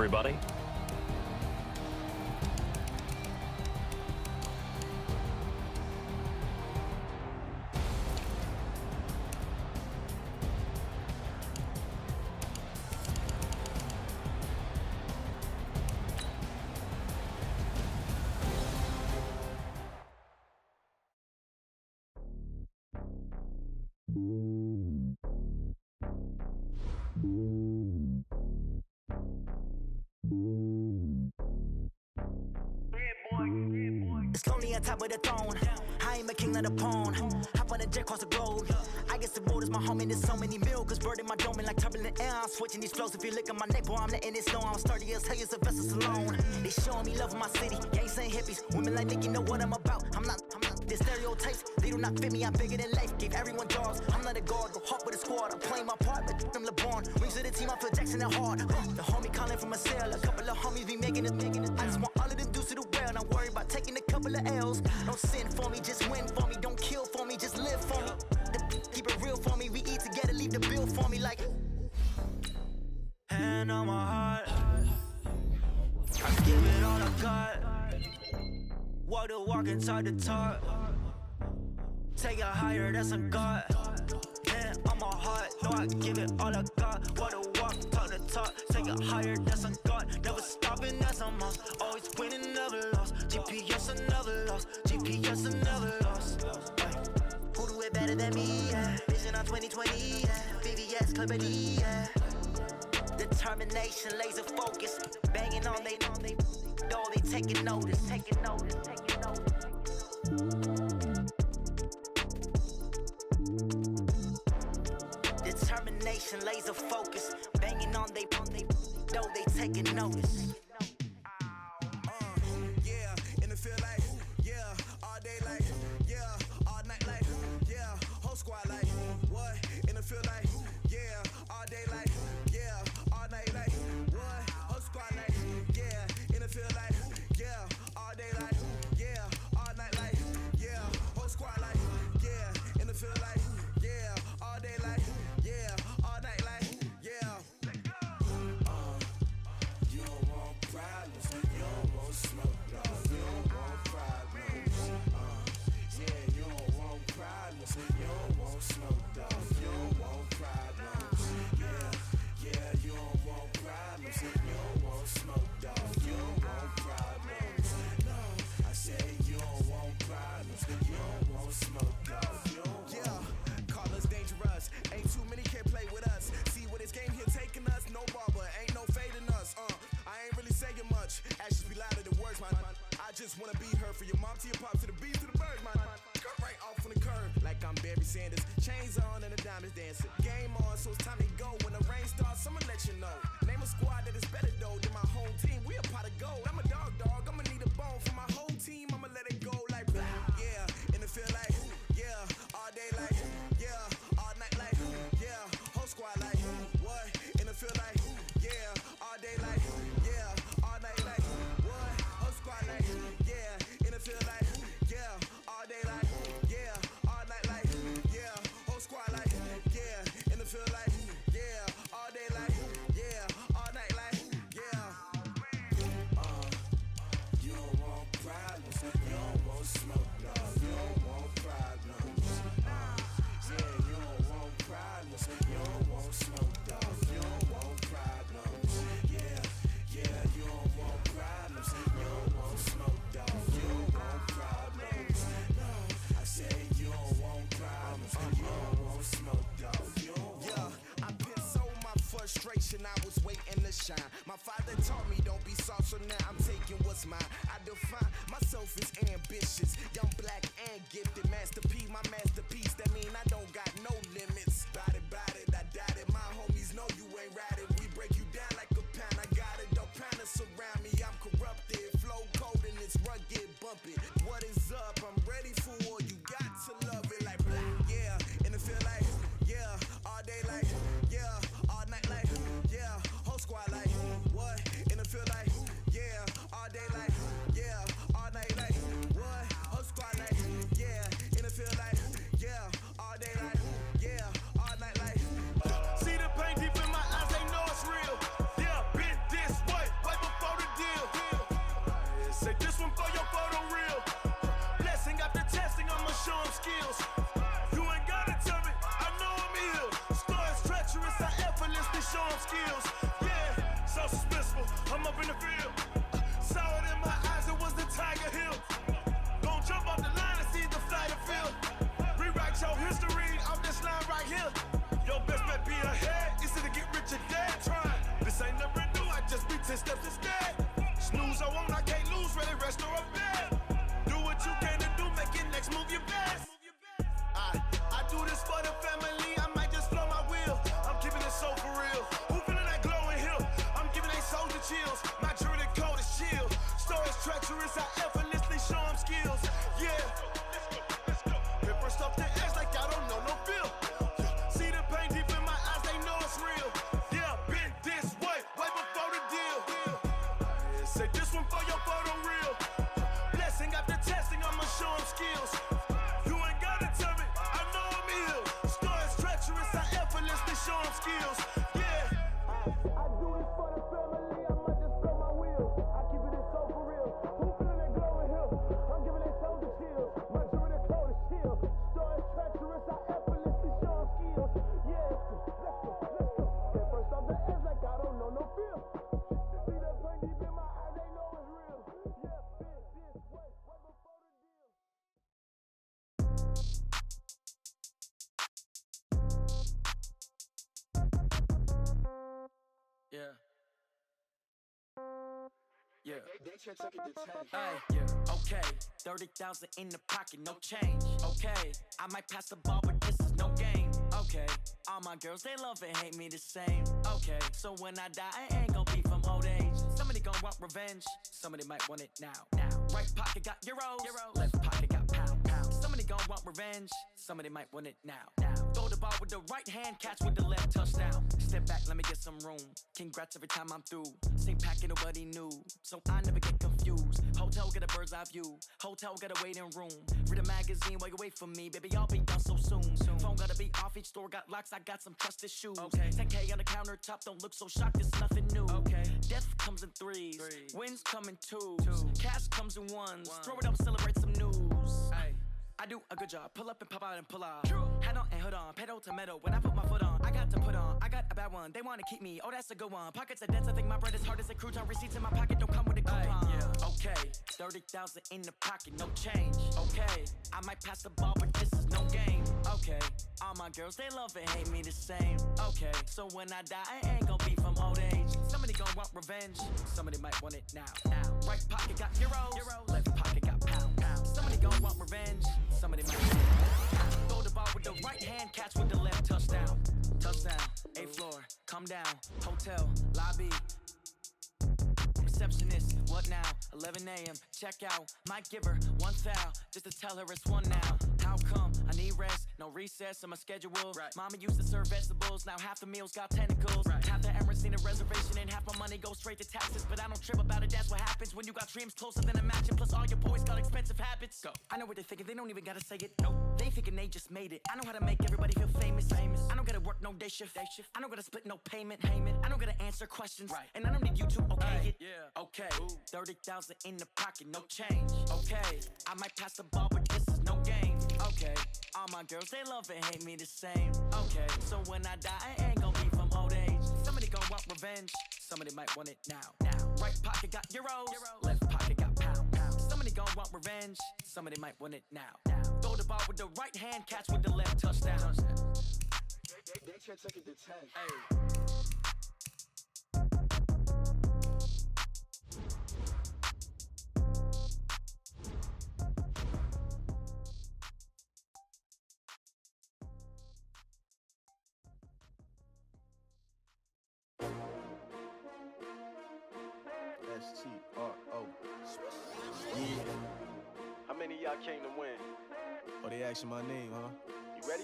everybody. It's lonely on top of the throne. I ain't a king of the pawn. Hop on a jet across the globe. I guess the road is my home and there's so many milk. Bird in my dome and like turbulent air. I'm switching these flows. If you look at my neck, boy, I'm letting it snow. I'm sturdy as hell, as a vessel alone. They showing me love in my city. Gangs and hippies. Women like Nick, you know what I'm about. I'm not. The stereotypes, they do not fit me. I'm bigger than life. Gave everyone jobs. I'm not a guard. Go hawk with a squad. I'm playing my part, but I'm LeBron. Rings to the team, I feel Jackson and hard. The homie calling from a cell. A couple of homies be making it. I just want all of them dudes to do well. Not worry about taking a couple of L's. Don't sin for me, just win for me. Don't kill for me, just live for me. Keep it real for me. We eat together, leave the bill for me like. Hand on my heart. I give it all I got. Walk the walk and talk the talk. Take it higher, that's a God. Hand on my heart. No, I give it all I got. Walk the walk, talk the talk. Take it higher, that's a God. Never stopping, that's a must. Always winning, never lost. GPS, I never lost. GPS, I never lost. Who do it better than me? Yeah. Vision on 2020. Yeah. VVS, Clarity. Yeah. Determination, laser focus. Banging on they door, they taking notice. Taking notice. Determination, laser focus. Banging on they door, they taking notice. Yeah, in the field like, yeah, all day like, yeah, all night like, yeah, whole squad like, what? In the field like, yeah, all day like, yeah, all night like, what? Whole squad like, yeah, in the field like, yeah, all day like, yeah, all night like, yeah, whole squad like, yeah, in the field like, yeah, all day like, yeah, all night like, yeah. You don't want problems, you don't want smoke, dog. You don't want problems. Yeah, you don't want problems, you don't want smoke, dog. You don't want problems. Yeah, you don't want problems, you don't want smoke, dog. You don't want problems. No, I say you don't want problems, you don't want smoke, dog. Yeah, call us dangerous. Ain't too many can play with us. See what this game here taking us. No barber, ain't no fading us. I ain't really saying much. Actions be louder than words, man. I just wanna be her for your mom to your pop to the beat to the bird, man. Cut right off on the curve, like I'm Barry Sanders. Chains on and the diamonds dancing. Game on, so it's time to go. When the rain starts, I'ma let you know. Name a squad that is better though than my home team. We a pot of gold. I'm a dog. I'ma need a bone for my whole team. I'ma let it go like blah. Yeah, in the field like, yeah, all day like, yeah, all night like, yeah, whole squad like, what? In the field like, yeah, all day like, yeah, all night like, what? Whole squad like, yeah, in the field like, yeah, all day like, yeah, all night like, yeah, whole squad like, yeah, in the field like, yeah, all day like, yeah, all night like, yeah. You don't want problems, you don't want smoke, no, you don't want problems. Yeah, you don't want problems, you don't want smoke, dog. You don't want problems. Yeah, you don't want problems, you don't want smoke, dog. You don't want problems. No, I say you don't want problems, you don't want smoke, dog. Yeah, I been so my frustration, I was waiting to shine. My father taught me don't be soft, so now I'm taking what's mine. I define myself as ambitious, young, black, and gifted. Master P, my masterpiece. That mean I don't got no limits. Bout it, I doubt it. My homies know you ain't ratted. We break you down like a pound. I got it, don't pound to surround me. I'm corrupted, flow cold and it's rugged, bumpy. What is up? I'm ready for war. You got to love it like blah. Yeah, in the field like, yeah, all day like, yeah, all night like, yeah, whole squad like, what? In the field like, yeah, all day like, yeah, all night like, what? Whole squad like, yeah, in the field like, dismissal. I'm up in the field. Saw it in my eyes, it was the Tiger Hill. Gon' jump off the line and see the flight of field. Rewrite your history off this line right here. Your best bet be ahead, easy to get rich or dead trying. This ain't never new, I just be 10 steps instead. Snooze, I won't, I can't lose, ready, rest or a bed. Do what you can to do, make your next move your best. I do this for the family, I might just flow my wheel. I'm keeping it so for real. Who feeling that glowing hill? I'm giving they soldier chills. My jewelry code is chill. Stories treacherous, I effortlessly show them skills. Yeah. Hit first off the edge like I don't know no feel. See the pain deep in my eyes, they know it's real. Yeah, been this way before the deal. Say this one for your photo reel. Blessing after testing, I'ma show them skills. You ain't gotta tell me, I know I'm ill. Stories treacherous, I effortlessly show them skills. Yeah. I do this for the family, I might just blow my wheel. I keep it so for real. Who feeling that glowing hill? I'm giving they soldier chills. My jewelry code is chill. Stories treacherous, I effortlessly show them skills. Yeah. Let's go. Get first off the edge like I don't know no feel. See the pain deep in my eyes, they know it's real. Yeah, been this way before the deal. Yeah. Yeah. Hey, yeah. Okay. 30,000 in the pocket, no change. Okay. I might pass the ball, but this is no game. Okay. All my girls, they love and hate me the same. Okay. So when I die, I ain't gon' be from old age. Somebody gon' want revenge. Somebody might want it now. Right pocket got euros. Left pocket got pounds. Somebody gon' want revenge. Somebody might want it now. Throw the ball with the right hand, catch with the left, touchdown. Step back, let me get some room. Congrats every time I'm through. Same packet, nobody knew, so I never get confused. Hotel get a bird's eye view. Hotel got a waiting room. Read a magazine while you wait for me, baby. I'll be done so soon. Phone gotta be off, each store got locks. I got some trusted shoes. Okay. 10K on the countertop, don't look so shocked. It's nothing new. Okay. Death comes in threes. Wins come in twos. Cash comes in ones. Throw it up, celebrate some news. Ay. I do a good job, pull up and pop out and pull off. Head on and hood on, pedal to metal. When I put my foot on, I got to put on. I got a bad one, they wanna keep me. Oh, that's a good one. Pockets are dense, I think my bread is hard as a crouton. Receipts in my pocket don't come with a coupon. Yeah. Okay, 30,000 in the pocket, no change. Okay, I might pass the ball, but this is no game. Okay, all my girls, they love and hate me the same. Okay, so when I die, I ain't gon' be from old age. Somebody gon' want revenge. Somebody might want it now. Right pocket got euros. Left pocket got pounds. Somebody gon' want revenge. Somebody might throw the ball with the right hand, catch with the left, touchdown. Touchdown, 8th floor, come down, hotel, lobby. Receptionist, what now? 11 a.m., check out. Might give her one foul, just to tell her it's one now. How come? I need rest, no recess in my schedule. Right. Mama used to serve vegetables, now half the meals got tentacles. Right. Half the Emirates need a reservation and half my money goes straight to taxes. But I don't trip about it, that's what happens when you got dreams closer than a mansion. Plus all your boys got expensive habits. Go. I know what they're thinking, they don't even gotta say it. Nope. They thinking they just made it. I know how to make everybody feel famous. I don't gotta work no day shift. I don't gotta split no payment. I don't gotta answer questions. Right. And I don't need you to okay it. Yeah. Okay. 30,000 in the pocket, no change. Okay. I might pass the ball, but this is no game. Okay. All my girls, they love and hate me the same. Okay. So when I die, I ain't gon' be from old age. Somebody gon' want revenge. Somebody might want it now. Right pocket got euros. Left pocket got pounds. Somebody gon' want revenge. Somebody might want it now. Throw the ball with the right hand, catch with the left, touchdown. They can't take it to 10. Hey. S-T-R-O. Yeah. How many of y'all came to win? Oh, they asking my name, huh? You ready?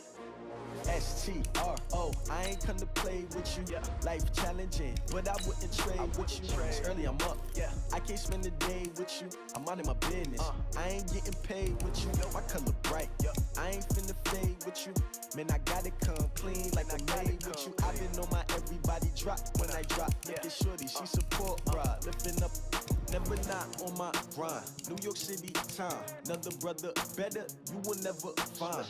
S-T-R-O. I ain't come to play with you. Yeah. Life challenging, but I wouldn't trade with you. It's early, I'm up. Yeah. I can't spend the day with you. I'm out of my business. I ain't getting paid with you. My color bright. Yeah. I ain't finna fade with you. Man, I gotta come clean like I made with you. I've been on my everybody drop when I drop. Look at shorty, she support, bruh. Lifting up, never not on my grind. New York City time, another brother better, you will never find.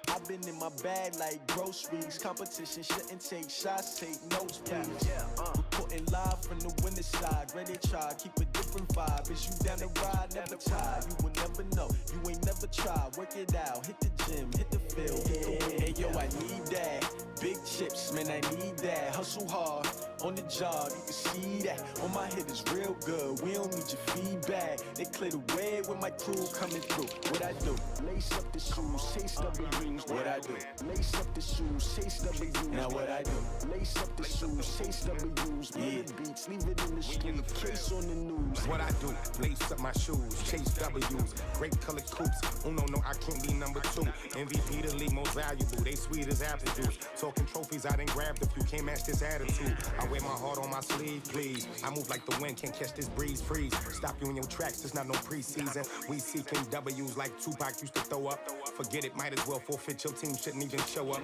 I've been in my bag like groceries. Competition shouldn't take shots, take notes, please. Reporting Reporting live from the winter side. Great they try, keep a different vibe. Is you down the ride, never tired. You will never know, you ain't never tried. Work it out, hit the gym, hit the field, hit the wind. Hey yo, I need that. Big chips, man, I need that. Hustle hard, on the job, you can see that. On my hit is real good, we don't need your feedback. They clear the way with my crew coming through. What I do? Lace up the shoes, chase W's. What I do? Lace up the shoes, chase W's. Now what I do? Lace up the shoes, chase W's. Bring the beats, leave it in the street, case on the news. What I do? Lace up my shoes, chase W's. Great colored coops. Oh no, I can't be number 2. MVP the league most valuable. They sweet as apple juice. Talking trophies, I done grabbed a few. Can't match this attitude. I wear my heart on my sleeve, please. I move like the wind, can't catch this breeze, freeze. Stop you in your tracks, there's not no preseason. We seeking W's like Tupac used to throw up. Forget it, might as well forfeit. Your team shouldn't even show up.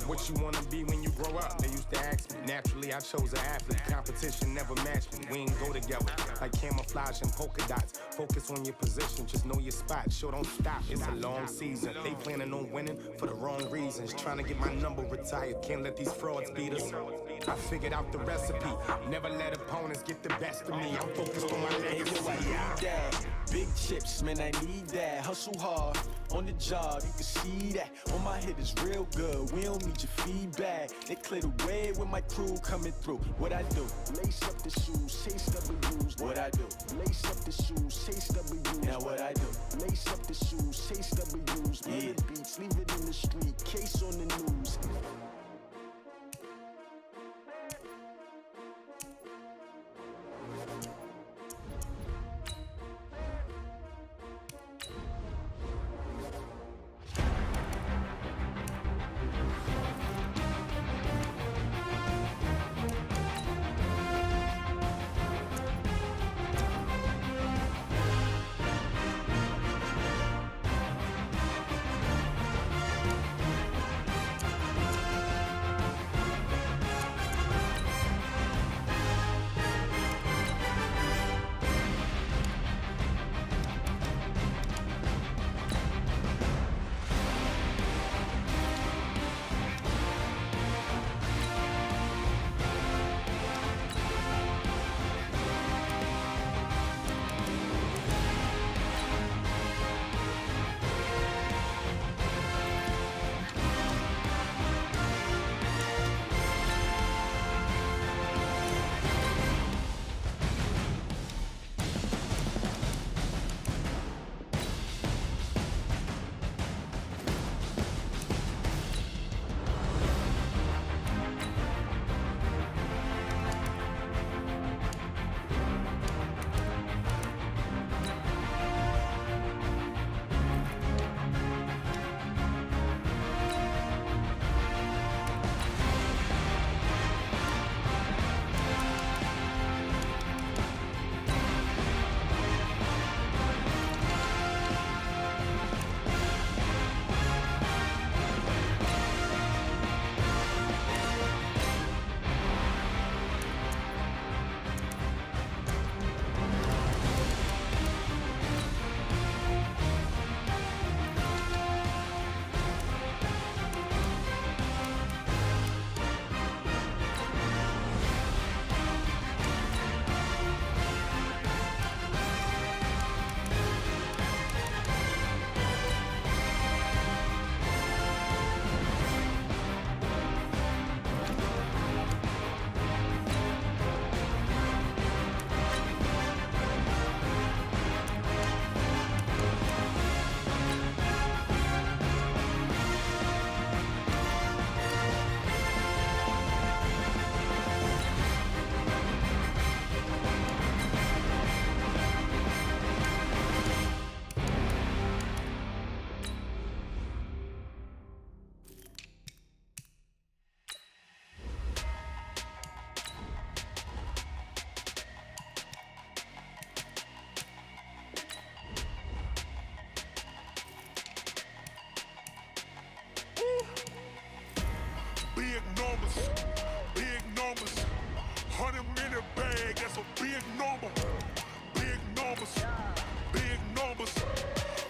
What you wanna be when you grow up? They used to ask me. Naturally, I chose an athlete. Competition never matched me. We ain't go together like camouflage and polka dots. Focus on your position, just know your spot. Sure, don't stop. It's a long season. They planning on winning for the wrong reasons. Trying to get my number retired. Can't let these frauds beat us. I figured out the recipe. Never let opponents get the best of me. I'm focused on my legacy. Yo, I need that. Big chips, man, I need that. Hustle hard, on the job, you can see that. On my hit is real good, we don't need your feedback. They clear the way with my crew coming through. What I do? Lace up the shoes, chase W's. What I do? Lace up the shoes, chase W's. Now what I do? Lace up the shoes, chase W's. Bring the beats, leave it in the street, case on the news. Big numbers, 100-minute bag, that's a big number. Big numbers,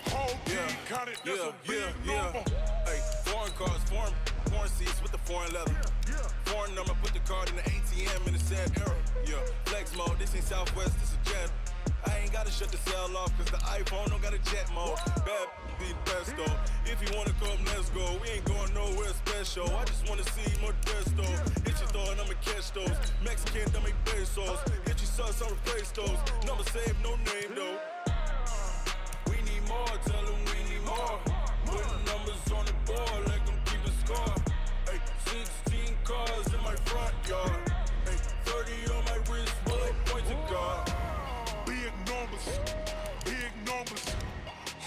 whole team counted, that's a big number. Hey, foreign cars, foreign foreign seats with the foreign leather. Foreign number, put the card in the ATM in the sad era. Yeah, flex mode, this ain't Southwest, this is Jet. I ain't gotta shut the cell off, cause the iPhone don't got a jet mode. Bad be the best though. If you wanna come, let's go. We ain't going nowhere special. I just wanna see more Modesto. Hit your throw and I'ma catch those. Mexican, dummy pesos. Hit your sauce, I'll replace those. Number save, no name though. We need more, tell them we need more. Putting numbers on the board, like them keep a score. Ay, 16 cars in my front yard. Ay, 30 on my wrist, bullet point to God. Big numbers, big numbers.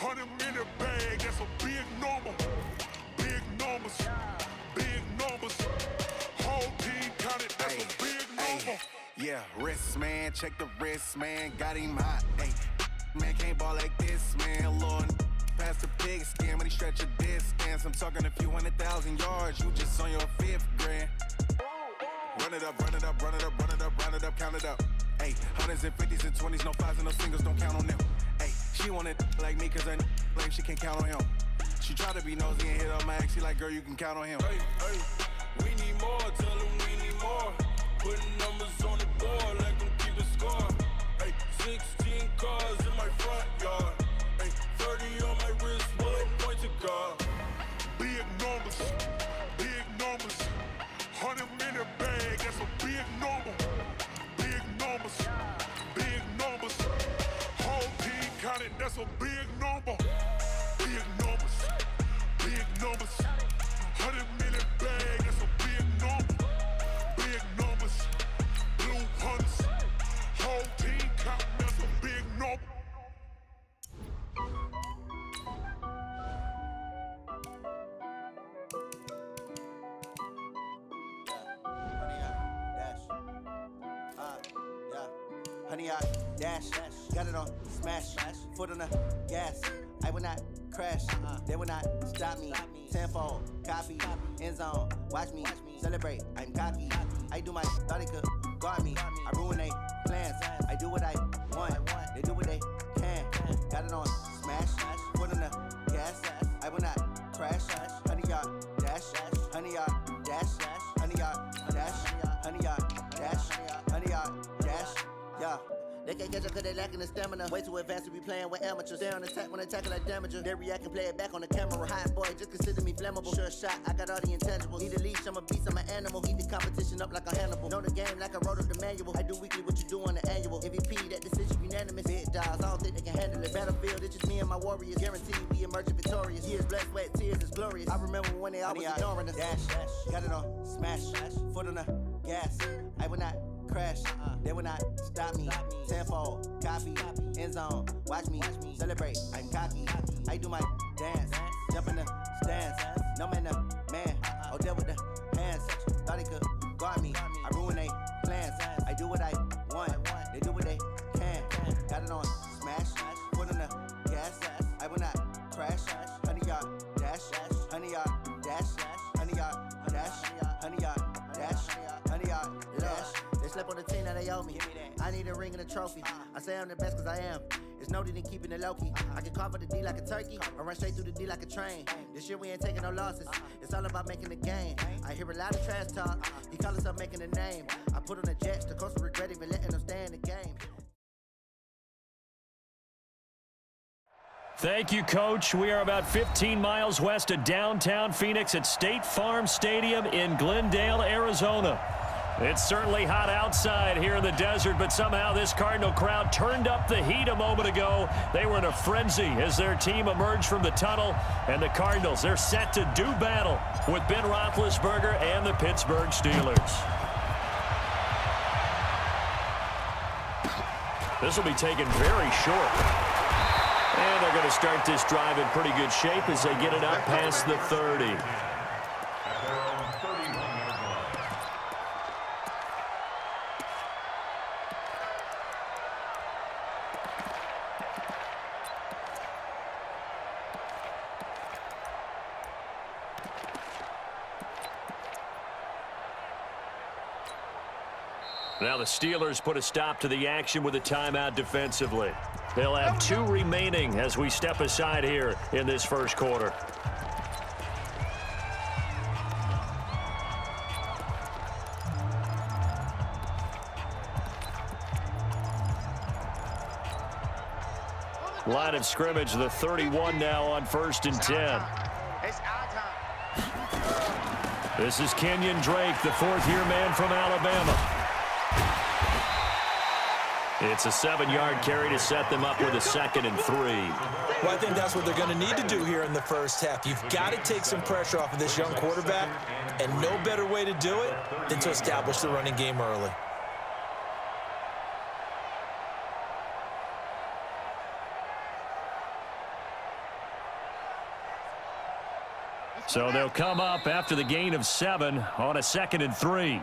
100 minute bag, that's a big number. Big numbers, big numbers. Whole team counted, that's a big number. Yeah, wrist man, check the wrist man, got him hot. Ay, man can't ball like this, man. Lord, past the pig skin when he stretch a distance. I'm talking a few 100,000 yards, you just on your 5th grand. Run it up, run it up, run it up, run it up, run it up, count it up. Ay, hundreds and 50s and 20s, no 5s and no singles, don't count on them. Ay, she want it like me cause her like she can't count on him. She try to be nosy and hit up my ex, she like, girl, you can count on him. Hey, hey, we need more, tell them we need more. Putting numbers on the board, like them keep a score. Hey, 16 cars in my front yard. Hey, 30 on my wrist, bullet point to God. Big numbers, big numbers. 100 minute bag, that's a big number. Big numbers, big numbers. Whole team counted, that's a big number. Big numbers, big numbers. 100 minute bag, that's a big number. Big numbers, blue hunters. Whole team counting, that's a big number. Honey, I dash, got it on smash, foot on the gas. I will not crash, they will not stop me. Tenfold, copy, end zone, watch me celebrate. I'm cocky. I do my thought they could guard me. I ruin they plans. I do what I want. They do what they can. Got it on smash, foot on the gas. I will not crash. Honey, y'all dash, honey, y'all dash, honey, y'all dash, honey, y'all dash, honey, y'all dash. Yeah. They can't catch up cause they lacking the stamina. Way too advanced to be playing with amateurs. They on attack when attacking like damager. They react and play it back on the camera. Hot boy, just consider me flammable. Sure shot, I got all the intangibles. Need a leash, I'm a beast, I'm an animal. Eat the competition up like a Hannibal. Know the game like I wrote up the manual. I do weekly what you do on the annual. MVP, that decision unanimous. Big dogs, I don't think they can handle it. Battlefield, it's just me and my warriors. Guaranteed we emerging victorious. Years, blood, sweat, tears, it's glorious. I remember when they always ignoring us. Dash, got it on smash, foot on the gas. I will not crash, they will not stop me. Tenfold, copy, end zone, watch me celebrate. I'm cocky, I do my dance, jump in the stands. No man, the man, oh there with the hands. Thought he could guard me, I ruin they plans. I do what I want, they do what they can. Got it on smash, foot on the gas. I will not crash, honey y'all dash, honey y'all dash, honey y'all dash, honey y'all dash, honey y'all dash. They slept on the team that they owe me. I need a ring and a trophy. I say I'm the best cause I am. It's no need in keeping it low-key. I can carve up the D like a turkey or run straight through the D like a train. This year we ain't taking no losses. It's all about making the game. I hear a lot of trash talk. He call himself making a name. I put on the Jets. The coach will regret even letting them stay in the game. Thank you, Coach. We are about 15 miles west of downtown Phoenix at State Farm Stadium in Glendale, Arizona. It's certainly hot outside here in the desert, but somehow this Cardinal crowd turned up the heat a moment ago. They were in a frenzy as their team emerged from the tunnel, and the Cardinals, they're set to do battle with Ben Roethlisberger and the Pittsburgh Steelers. This will be taken very short. And they're going to start this drive in pretty good shape as they get it up past the 30. Now the Steelers put a stop to the action with a timeout defensively. They'll have 2 remaining as we step aside here in this first quarter. Line of scrimmage, the 31 now on 1st and 10. It's our time. This is Kenyon Drake, the fourth-year man from Alabama. It's a 7-yard carry to set them up with a 2nd and 3. Well, I think that's what they're going to need to do here in the first half. You've got to take some pressure off of this young quarterback, and no better way to do it than to establish the running game early. So they'll come up after the gain of 7 on a 2nd and 3.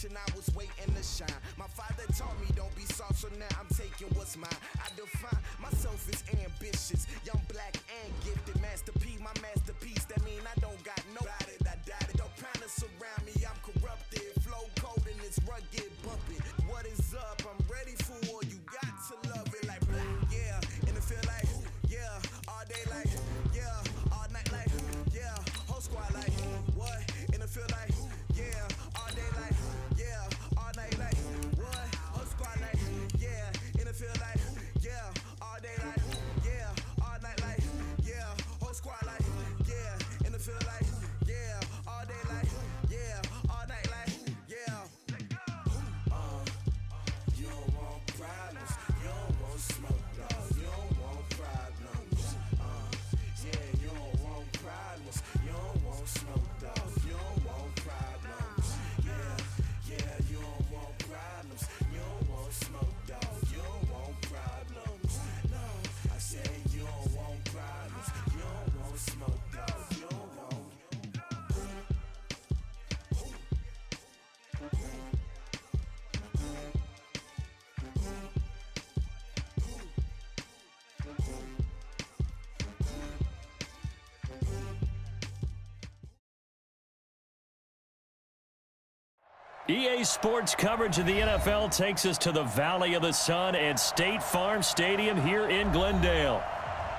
I was waiting to shine. My father taught me don't be soft, so now I'm taking what's mine. I define myself as ambitious, young, black, and gifted. Master P, my masterpiece. That mean I don't got no doubt it. I doubt it. Don't plan to surround me. I'm corrupted. Flow cold and it's rugged, bumping. What is up? I'm ready for war. You got to love it like black. Yeah, and it feel like yeah, all day like yeah, all night like yeah, whole squad like what? And it feel like yeah, all day like yeah, all night like what? Whole squad like yeah, and it feel like yeah, all day like yeah, all night like yeah, whole squad like yeah, and it feel like yeah, all day like yeah, all night like yeah. You don't want problems, you don't want smoke, dog. You don't want problems. Yeah, you don't want problems, you don't want smoke, dog. You don't want problems. Yeah, you don't want problems, you don't want smoke, dog. You don't want problems. No, I said you don't want problems, you don't want smoke, dog. You don't want. EA Sports coverage of the NFL takes us to the Valley of the Sun and State Farm Stadium here in Glendale.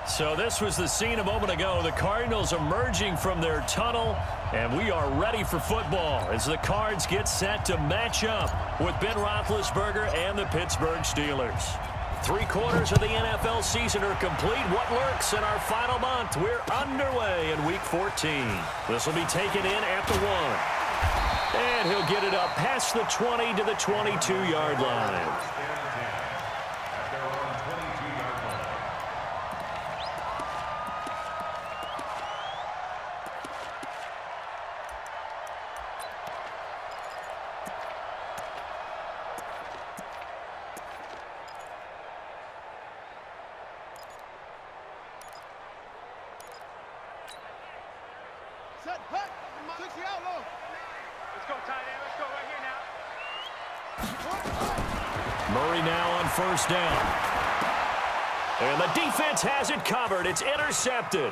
So this was the scene a moment ago. The Cardinals emerging from their tunnel, and we are ready for football as the Cards get set to match up with Ben Roethlisberger and the Pittsburgh Steelers. 3 quarters of the NFL season are complete. What lurks in our final month? We're underway in Week 14. This will be taken in at the 1. And he'll get it up past the 20 to the 22-yard line. Murray now on first down. And the defense has it covered. It's intercepted.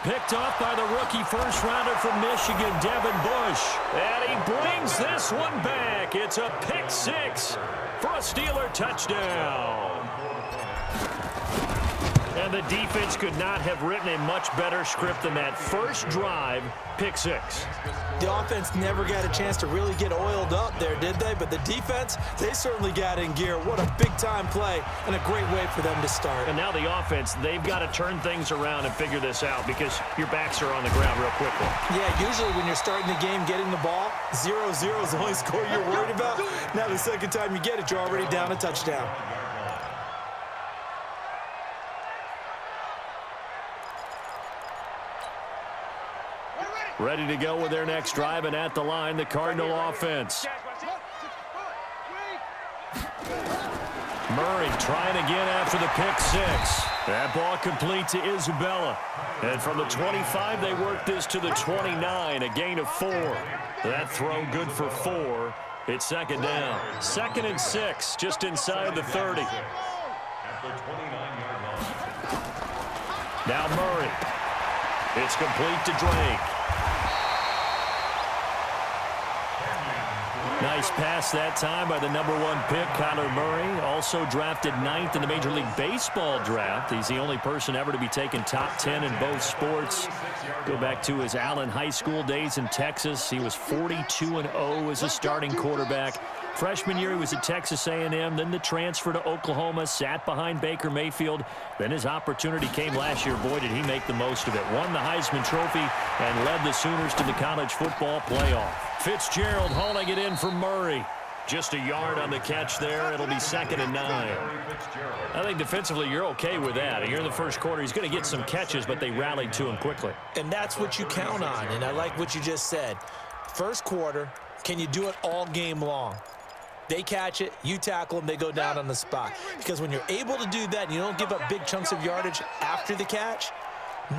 Picked off by the rookie first-rounder from Michigan, Devin Bush. And he brings this one back. It's a pick six for a Steeler touchdown. And the defense could not have written a much better script than that first drive, pick six. The offense never got a chance to really get oiled up there, did they? But the defense, they certainly got in gear. What a big-time play and a great way for them to start. And now the offense, they've got to turn things around and figure this out because your backs are on the ground real quickly. Yeah, usually when you're starting the game, getting the ball, 0-0 is the only score you're worried about. Now the second time you get it, you're already down a touchdown. Ready to go with their next drive, and at the line, the Cardinal offense. Murray trying again after the pick six. That ball complete to Isabella. And from the 25, they work this to the 29, a gain of 4. That throw good for 4. It's second down. 2nd and 6, just inside the 30. Now Murray. It's complete to Drake. Nice pass that time by the #1 pick, Kyler Murray. Also drafted 9th in the Major League Baseball draft. He's the only person ever to be taken top 10 in both sports. Go back to his Allen High School days in Texas. He was 42-0 as a starting quarterback. Freshman year, he was at Texas A&M, then the transfer to Oklahoma, sat behind Baker Mayfield. Then his opportunity came last year. Boy, did he make the most of it. Won the Heisman Trophy and led the Sooners to the college football playoff. Fitzgerald hauling it in for Murray. Just a yard on the catch there. It'll be 2nd and 9. I think defensively you're okay with that. You're in the first quarter. He's going to get some catches, but they rallied to him quickly. And that's what you count on, and I like what you just said. First quarter, can you do it all game long? They catch it, you tackle them, they go down on the spot. Because when you're able to do that and you don't give up big chunks of yardage after the catch,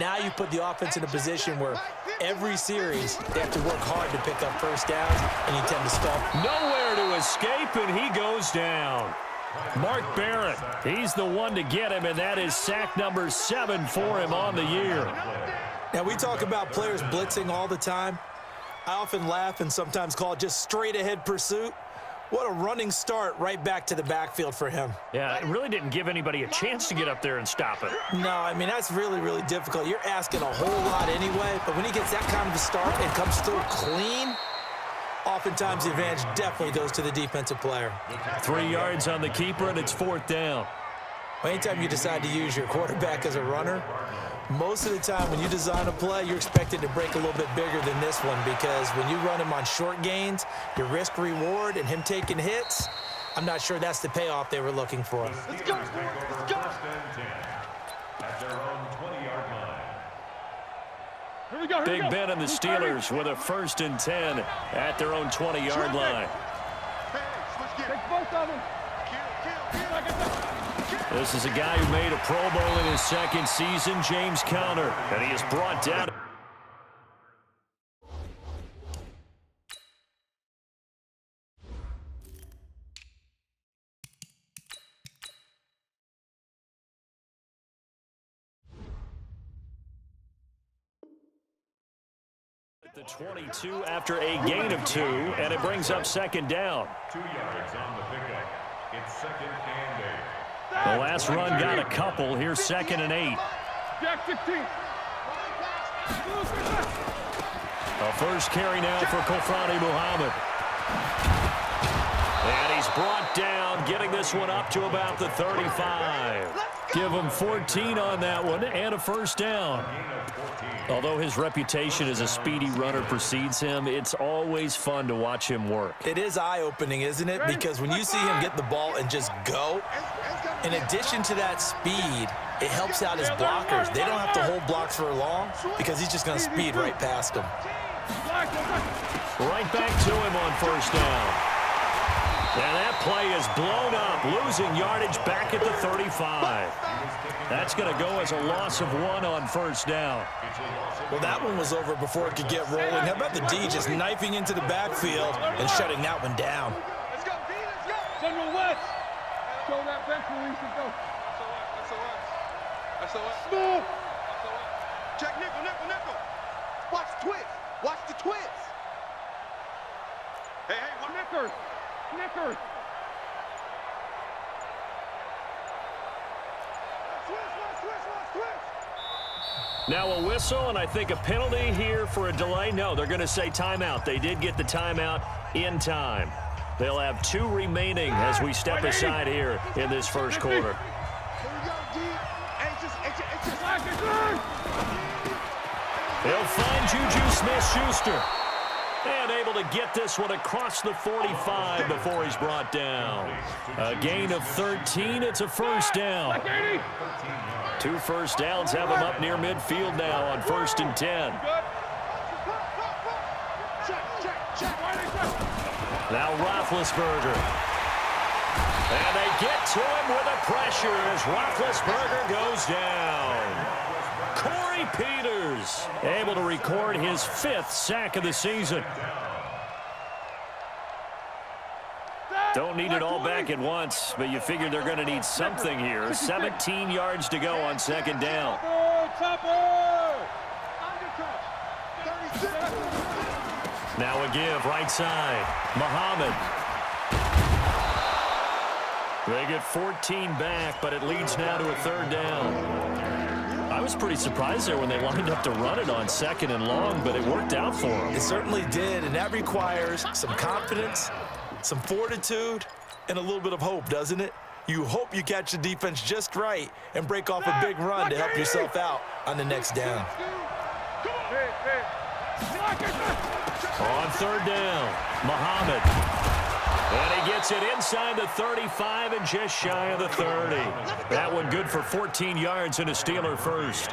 now you put the offense in a position where every series they have to work hard to pick up first downs, and you tend to stall. Nowhere to escape, and he goes down. Mark Barrett, he's the one to get him, and that is sack number 7 for him on the year. Now, we talk about players blitzing all the time. I often laugh and sometimes call it just straight-ahead pursuit. What a running start right back to the backfield for him. Yeah, it really didn't give anybody a chance to get up there and stop it. No, I mean, that's really, really difficult. You're asking a whole lot anyway, but when he gets that kind of a start and comes through clean, oftentimes the advantage definitely goes to the defensive player. 3 yards on the keeper, and it's 4th down. Well, anytime you decide to use your quarterback as a runner, most of the time when you design a play, you're expected to break a little bit bigger than this one, because when you run him on short gains, your risk-reward and him taking hits, I'm not sure that's the payoff they were looking for. Let's go! Let's go! At their own 20-yard line. Here we go, Big Ben and the Steelers with a 1st and 10 at their own 20-yard line. Take both of them. This is a guy who made a Pro Bowl in his 2nd season, James Conner, and he is brought down. At the 22 after a gain of 2, and it brings up 2nd down. 2 yards on the pickup. It's 2nd and 8. The last run got a couple. Here's 2nd and 8. Jack 15. A first carry now for Kofrani Muhammad. And he's brought down, getting this one up to about the 35. Give him 14 on that one and a first down. Although his reputation as a speedy runner precedes him, it's always fun to watch him work. It is eye-opening, isn't it? Because when you see him get the ball and just go, in addition to that speed, it helps out his blockers. They don't have to hold blocks for long because he's just going to speed right past them. Right back to him on first down. And that play is blown up, losing yardage back at the 35. That's going to go as a loss of 1 on first down. Well, that one was over before it could get rolling. How about the D just knifing into the backfield and shutting that one down? Let's go, D, let's go. General West. Show that bench release and go. SOS. Smooth. Check nickel, nickel, nickel. Watch the twist. Watch the twist. Hey, what nickers? Nickers. Now a whistle, and I think a penalty here for a delay. No, they're going to say timeout. They did get the timeout in time. They'll have 2 remaining as we step aside here in this first quarter. They'll find Juju Smith-Schuster. And able to get this one across the 45 before he's brought down. A gain of 13. It's a first down. 2 first downs have him up near midfield now on 1st and 10. Now Roethlisberger. And they get to him with a pressure as Roethlisberger goes down. Corey Peters able to record his 5th sack of the season. Don't need it all back at once, but you figure they're going to need something here. 17 yards to go on 2nd down. Now a give right side. Muhammad. They get 14 back, but it leads now to a 3rd down. I was pretty surprised there when they lined up to run it on 2nd and long, but it worked out for them. It certainly did, and that requires some confidence, some fortitude, and a little bit of hope, doesn't it? You hope you catch the defense just right and break off a big run to help yourself out on the next down. On 3rd down, Muhammad. And he gets it inside the 35 and just shy of the 30. That one good for 14 yards and a Steeler first.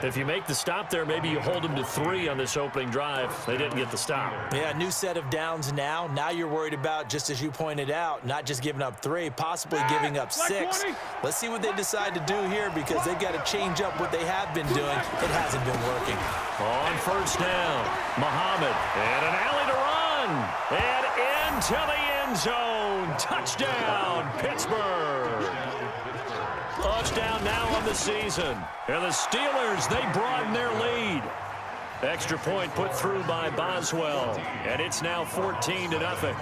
If you make the stop there, maybe you hold them to 3 on this opening drive. They didn't get the stop. Yeah, new set of downs now. Now you're worried about, just as you pointed out, not just giving up 3, possibly giving up 6. Let's see what they decide to do here because they've got to change up what they have been doing. It hasn't been working. On 1st down, Muhammad. And an alley to run. And into the end zone. Touchdown, Pittsburgh. Touchdown now on the season. And the Steelers, they broaden their lead. Extra point put through by Boswell. And it's now 14-0.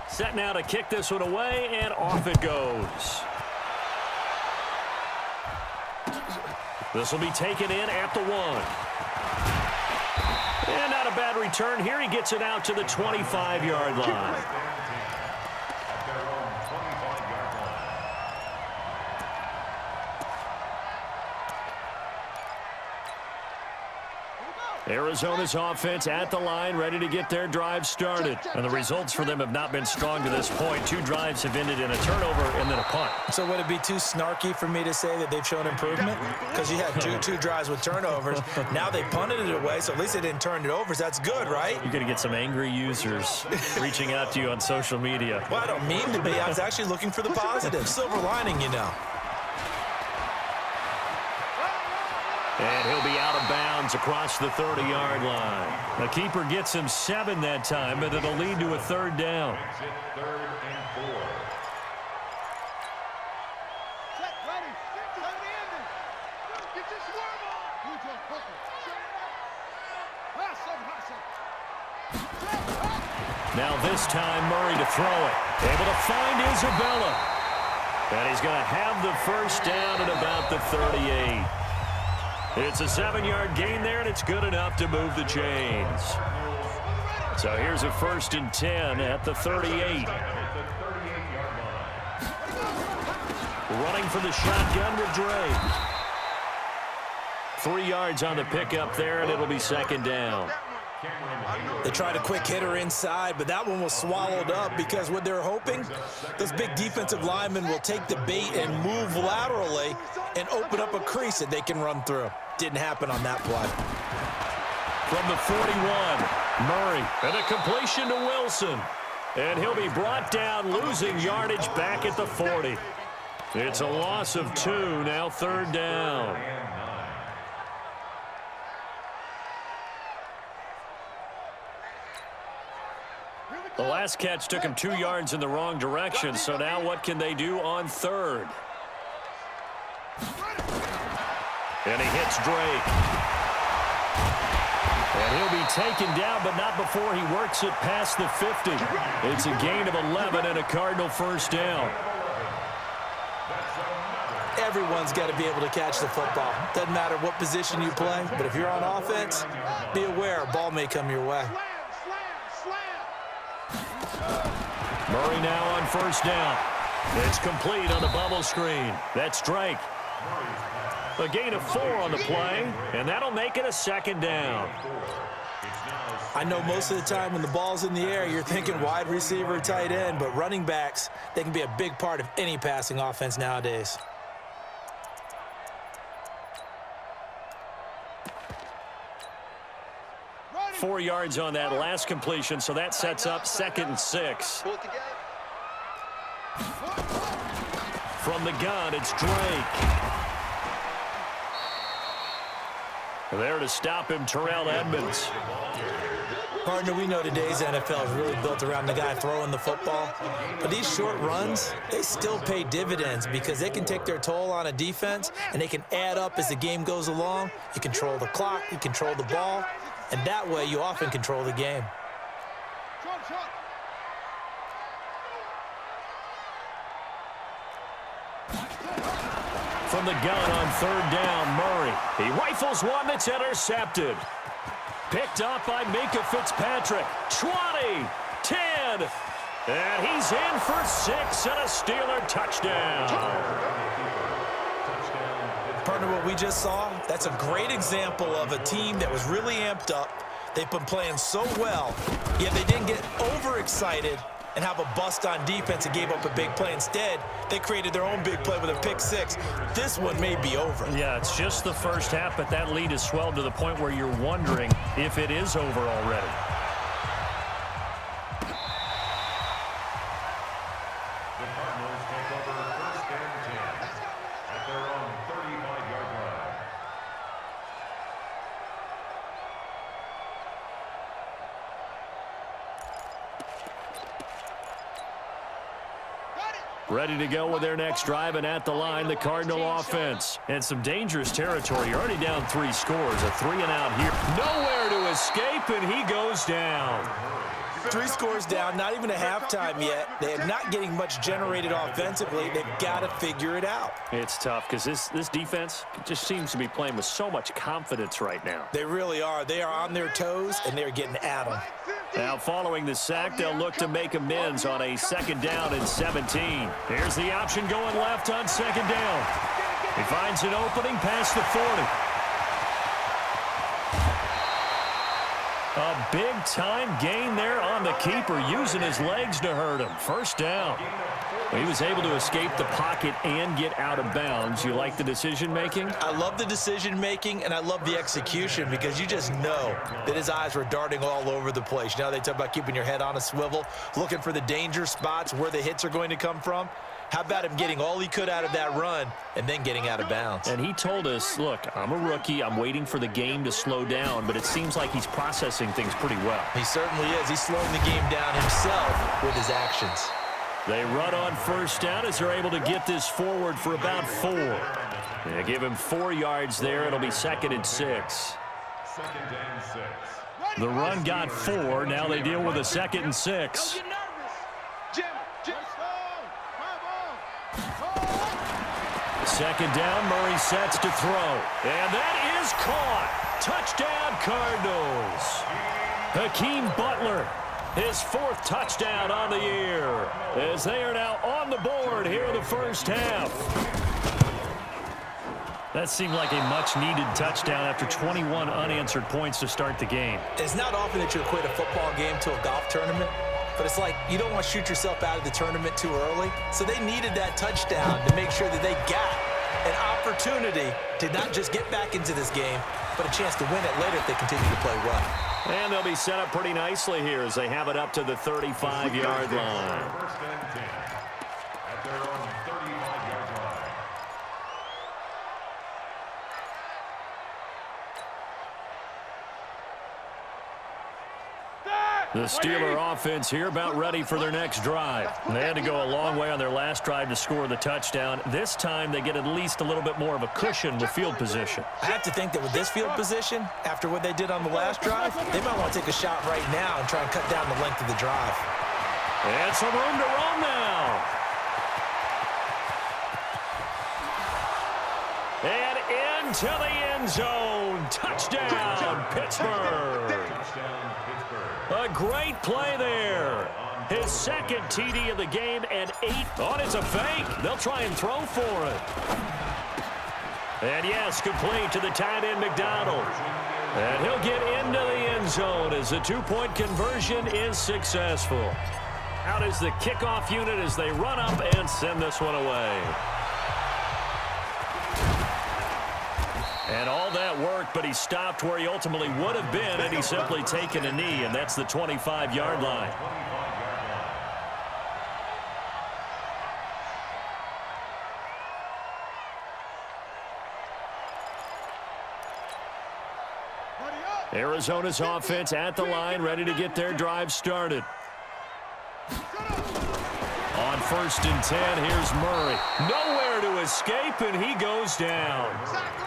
Set now to kick this one away, and off it goes. This will be taken in at the 1. And not a bad return here. He gets it out to the 25-yard line. Arizona's offense at the line, ready to get their drive started. And the results for them have not been strong to this point. 2 drives have ended in a turnover and then a punt. So would it be too snarky for me to say that they've shown improvement? Because you had two drives with turnovers. Now they punted it away, so at least they didn't turn it over. So that's good, right? You're going to get some angry users reaching out to you on social media. Well, I don't mean to be. I was actually looking for the positive. Silver lining, you know. And he'll be out of bounds across the 30-yard line. The keeper gets him 7 that time, but it'll lead to a 3rd down. Now this time, Murray to throw it. Able to find Isabella. And he's going to have the first down at about the 38. It's a 7-yard gain there, and it's good enough to move the chains. So here's a 1st and 10 at the 38. Running for the shotgun with Drake. 3 yards on the pickup there, and it'll be 2nd down. They tried a quick hitter inside, but that one was swallowed up because what they're hoping, those big defensive linemen will take the bait and move laterally and open up a crease that they can run through. Didn't happen on that play. From the 41, Murray, and a completion to Wilson. And he'll be brought down, losing yardage back at the 40. It's a loss of 2, now 3rd down. The last catch took him 2 yards in the wrong direction, so now what can they do on 3rd? And he hits Drake. And he'll be taken down, but not before he works it past the 50. It's a gain of 11 and a Cardinal 1st down. Everyone's got to be able to catch the football. Doesn't matter what position you play, but if you're on offense, be aware a ball may come your way. Murray now on 1st down. It's complete on the bubble screen. That's Drake. A gain of 4 on the play, and that'll make it a 2nd down. I know most of the time when the ball's in the air, you're thinking wide receiver, tight end, but running backs, they can be a big part of any passing offense nowadays. Four yards on that last completion, so that sets up 2nd and 6. From the gun, it's Drake. There to stop him, Terrell Edmonds. Partner, we know today's NFL is really built around the guy throwing the football. But these short runs, they still pay dividends because they can take their toll on a defense, and they can add up as the game goes along. You control the clock, you control the ball, and that way you often control the game. From the gun on 3rd down, Murray. He rifles one that's intercepted. Picked up by Minka Fitzpatrick. 20, 10, and he's in for 6 and a Steeler touchdown. Partner, what we just saw, that's a great example of a team that was really amped up. They've been playing so well, yet they didn't get overexcited and have a bust on defense and gave up a big play. Instead, they created their own big play with a pick 6. This one may be over. Yeah, it's just the first half, but that lead has swelled to the point where you're wondering if it is over already. The Cardinals take over 1st and 10 at their own 35-yard line. Ready to go with their next drive, and at the line, the Cardinal offense. And some dangerous territory. You're already down 3 scores, a 3-and-out here. Nowhere to escape, and he goes down. 3 scores down, not even a halftime yet. They're not getting much generated offensively. They've got to figure it out. It's tough because this defense just seems to be playing with so much confidence right now. They really are. They are on their toes, and they're getting at them. Now, following the sack, they'll look to make amends on a 2nd down and 17. Here's the option going left on 2nd down. He finds an opening past the 40. A big-time gain there on the keeper, using his legs to hurt him. 1st down. He was able to escape the pocket and get out of bounds. You like the decision-making? I love the decision-making, and I love the execution because you just know that his eyes were darting all over the place. You know, they talk about keeping your head on a swivel, looking for the danger spots where the hits are going to come from. How about him getting all he could out of that run and then getting out of bounds? And he told us, look, I'm a rookie. I'm waiting for the game to slow down, but it seems like he's processing things pretty well. He certainly is. He's slowing the game down himself with his actions. They run on 1st down as they're able to get this forward for about 4. They give him 4 yards there. It'll be 2nd and 6. 2nd and 6. The run got 4. Now they deal with a 2nd and 6. Second down, Murray sets to throw. And that is caught. Touchdown, Cardinals. Hakeem Butler, his 4th touchdown on the year, as they are now on the board here in the first half. That seemed like a much-needed touchdown after 21 unanswered points to start the game. It's not often that you equate a football game to a golf tournament, but it's like you don't want to shoot yourself out of the tournament too early. So they needed that touchdown to make sure that they got an opportunity to not just get back into this game, but a chance to win it later if they continue to play well. And they'll be set up pretty nicely here as they have it up to the 35-yard line. First and 10 at their own 35-yard line. The Steeler offense here about ready for their next drive. They had to go a long way on their last drive to score the touchdown. This time they get at least a little bit more of a cushion with field position. I have to think that with this field position, after what they did on the last drive, they might want to take a shot right now and try and cut down the length of the drive. And some room to run now. And into the end zone. Touchdown, Pittsburgh. A great play there. His 2nd TD of the game and 8. Oh, it's a fake. They'll try and throw for it. And yes, complete to the tight end, McDonald. And he'll get into the end zone as the 2-point conversion is successful. Out is the kickoff unit as they run up and send this one away. And all that worked, but he stopped where he ultimately would have been, and he's simply taken a knee, and that's the 25-yard line. Arizona's offense at the line, ready to get their drive started. On 1st and 10, here's Murray. Nowhere to escape, and he goes down.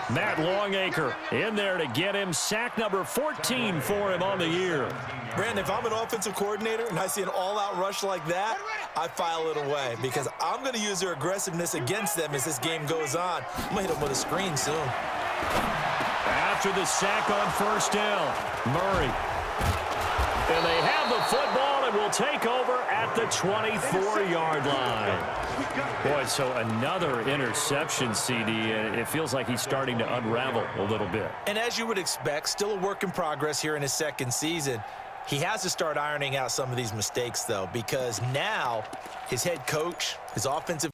Matt Longacre in there to get him. Sack number 14 for him on the year. Brandon, if I'm an offensive coordinator and I see an all-out rush like that, I file it away because I'm going to use their aggressiveness against them as this game goes on. I'm going to hit them with a screen soon. After the sack on 1st down, Murray. And they have the football and will take over at the 24-yard line. Boy, so another interception, CD, and it feels like he's starting to unravel a little bit. And as you would expect, still a work in progress here in his 2nd season. He has to start ironing out some of these mistakes, though, because now his head coach, his offensive